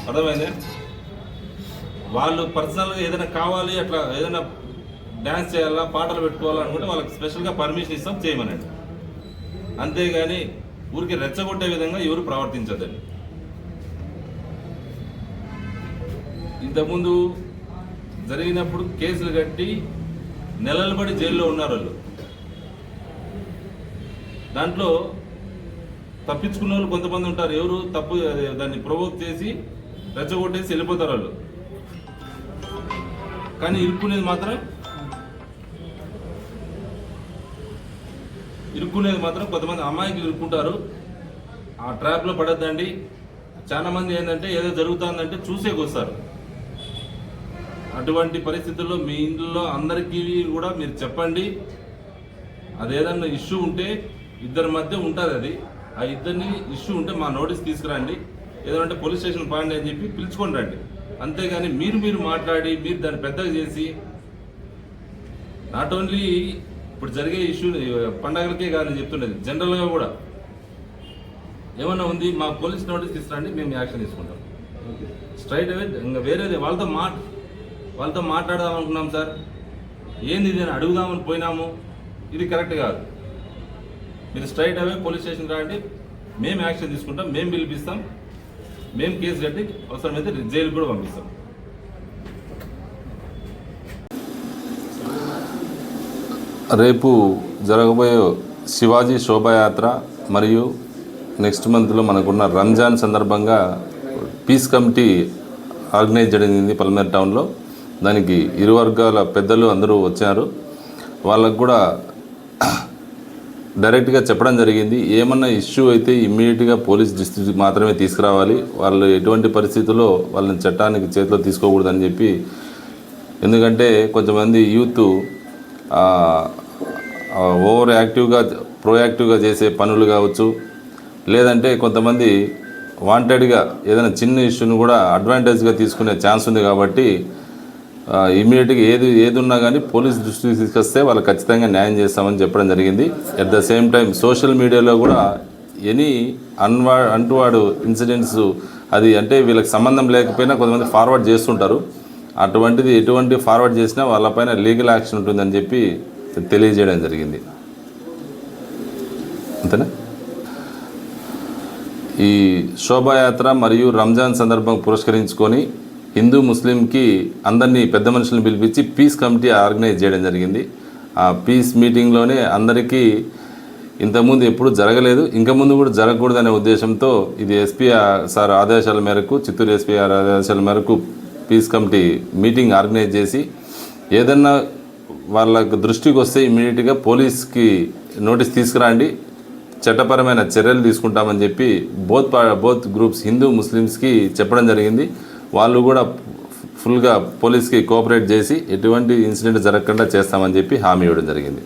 అర్థమైందే. వాళ్ళు పర్సనల్గా ఏదైనా కావాలి, అట్లా ఏదైనా డ్యాన్స్ చేయాలా, పాటలు పెట్టుకోవాలనుకుంటే వాళ్ళకి స్పెషల్గా పర్మిషన్ ఇస్తాం, చేయమనండి. అంతేగాని ఊరికి రెచ్చగొట్టే విధంగా ఎవరు ప్రవర్తించదండి. ఇంతకుముందు జరిగినప్పుడు కేసులు కట్టి నెలలు పడి జైల్లో ఉన్నారు వాళ్ళు. దాంట్లో తప్పించుకున్న వాళ్ళు కొంతమంది ఉంటారు. ఎవరు తప్పు దాన్ని ప్రొవోక్ చేసి రెచ్చగొట్టేసి వెళ్ళిపోతారు వాళ్ళు. కానీ ఇరుక్కునేది మాత్రం కొంతమంది అమ్మాయికి ఇరుక్కుంటారు. ఆ ట్రాప్లో పడద్దండి. చాలా మంది ఏంటంటే ఏదో జరుగుతుందంటే చూసేకొస్తారు. అటువంటి పరిస్థితుల్లో మీ ఇంట్లో అందరికీ కూడా మీరు చెప్పండి. అదేదన్నా ఇష్యూ ఉంటే ఇద్దరి మధ్య ఉంటుంది, అది ఆ ఇద్దరిని ఇష్యూ ఉంటే మా నోటీస్ తీసుకురండి, ఏదంటే పోలీస్ స్టేషన్ పాండి అని చెప్పి పిలుచుకొని రండి. అంతేగాని మీరు మాట్లాడి మీరు దాన్ని పెద్దగా చేసి, నాట్ ఓన్లీ ఇప్పుడు జరిగే ఇష్యూ పండగలకే కాదని చెప్తుండేది, జనరల్గా కూడా ఏమన్నా ఉంది మా పోలీస్ నోటీస్ తీసుకురండి, మేము యాక్షన్ తీసుకుంటాం స్ట్రైట్ అవే. ఇంకా వేరేది వాళ్ళతో మాట్లాడదాం అనుకున్నాం సార్, ఏంది ఇది అని అడుగుదామని పోయినాము, ఇది కరెక్ట్ కాదు. మీరు స్ట్రైట్ అవే పోలీస్ స్టేషన్ రండి, మేము యాక్షన్ తీసుకుంటాం, మేము పిలిపిస్తాం, మేము కేసు కట్టి అవసరమైతే జైలుకి కూడా పంపిస్తాం. రేపు జరగబోయే శివాజీ శోభాయాత్ర మరియు నెక్స్ట్ మంత్లో మనకున్న రంజాన్ సందర్భంగా పీస్ కమిటీ ఆర్గనైజ్ జరిగింది పల్మేర్ టౌన్లో. దానికి ఇరు వర్గాల పెద్దలు అందరూ వచ్చారు. వాళ్ళకు కూడా డైరెక్ట్గా చెప్పడం జరిగింది, ఏమన్నా ఇష్యూ అయితే ఇమ్మీడియట్గా పోలీస్ డిస్ట్రిక్ట్కి మాత్రమే తీసుకురావాలి, వాళ్ళు ఎటువంటి పరిస్థితుల్లో వాళ్ళని చట్టానికి చేతిలో తీసుకోకూడదని చెప్పి. ఎందుకంటే కొంతమంది యూత్ ఓవర్ యాక్టివ్గా ప్రోయాక్టివ్గా చేసే పనులు కావచ్చు, లేదంటే కొంతమంది వాంటెడ్గా ఏదైనా చిన్న ఇష్యూని కూడా అడ్వాంటేజ్గా తీసుకునే ఛాన్స్ ఉంది. కాబట్టి ఇమీడియట్గా ఏది ఉన్నా కానీ పోలీస్ దృష్టికి తీసుకొస్తే వాళ్ళు ఖచ్చితంగా న్యాయం చేస్తామని చెప్పడం జరిగింది. At the same time social మీడియాలో కూడా ఎనీ అంటువాడు ఇన్సిడెంట్స్, అది అంటే వీళ్ళకి సంబంధం లేకపోయినా కొంతమంది ఫార్వర్డ్ చేస్తుంటారు. అటువంటిది ఎటువంటి ఫార్వర్డ్ చేసినా వాళ్ళపైన లీగల్ యాక్షన్ ఉంటుందని చెప్పి తెలియజేయడం జరిగింది. అంతేనా. ఈ శోభాయాత్ర మరియు రంజాన్ సందర్భం పురస్కరించుకొని హిందూ ముస్లింకి అందరినీ పెద్ద మనుషులను పిలిపించి పీస్ కమిటీ ఆర్గనైజ్ చేయడం జరిగింది. ఆ పీస్ మీటింగ్లోనే అందరికీ ఇంతకుముందు ఎప్పుడు జరగలేదు, ఇంకా ముందు కూడా జరగకూడదనే ఉద్దేశంతో ఇది ఎస్పీ సార్ ఆదేశాల మేరకు, చిత్తూరు ఎస్పీ ఆదేశాల మేరకు పీస్ కమిటీ మీటింగ్ ఆర్గనైజ్ చేసి ఏదన్నా వాళ్ళకు దృష్టికి వస్తే ఇమ్మీడియట్గా పోలీస్కి నోటీస్ తీసుకురండి, చట్టపరమైన చర్యలు తీసుకుంటామని చెప్పి బోత్ గ్రూప్స్ హిందూ ముస్లిమ్స్కి చెప్పడం జరిగింది. వాళ్ళు కూడా ఫుల్గా పోలీస్కి కోఆపరేట్ చేసి ఎటువంటి ఇన్సిడెంట్ జరగకుండా చేస్తామని చెప్పి హామీ ఇవ్వడం జరిగింది.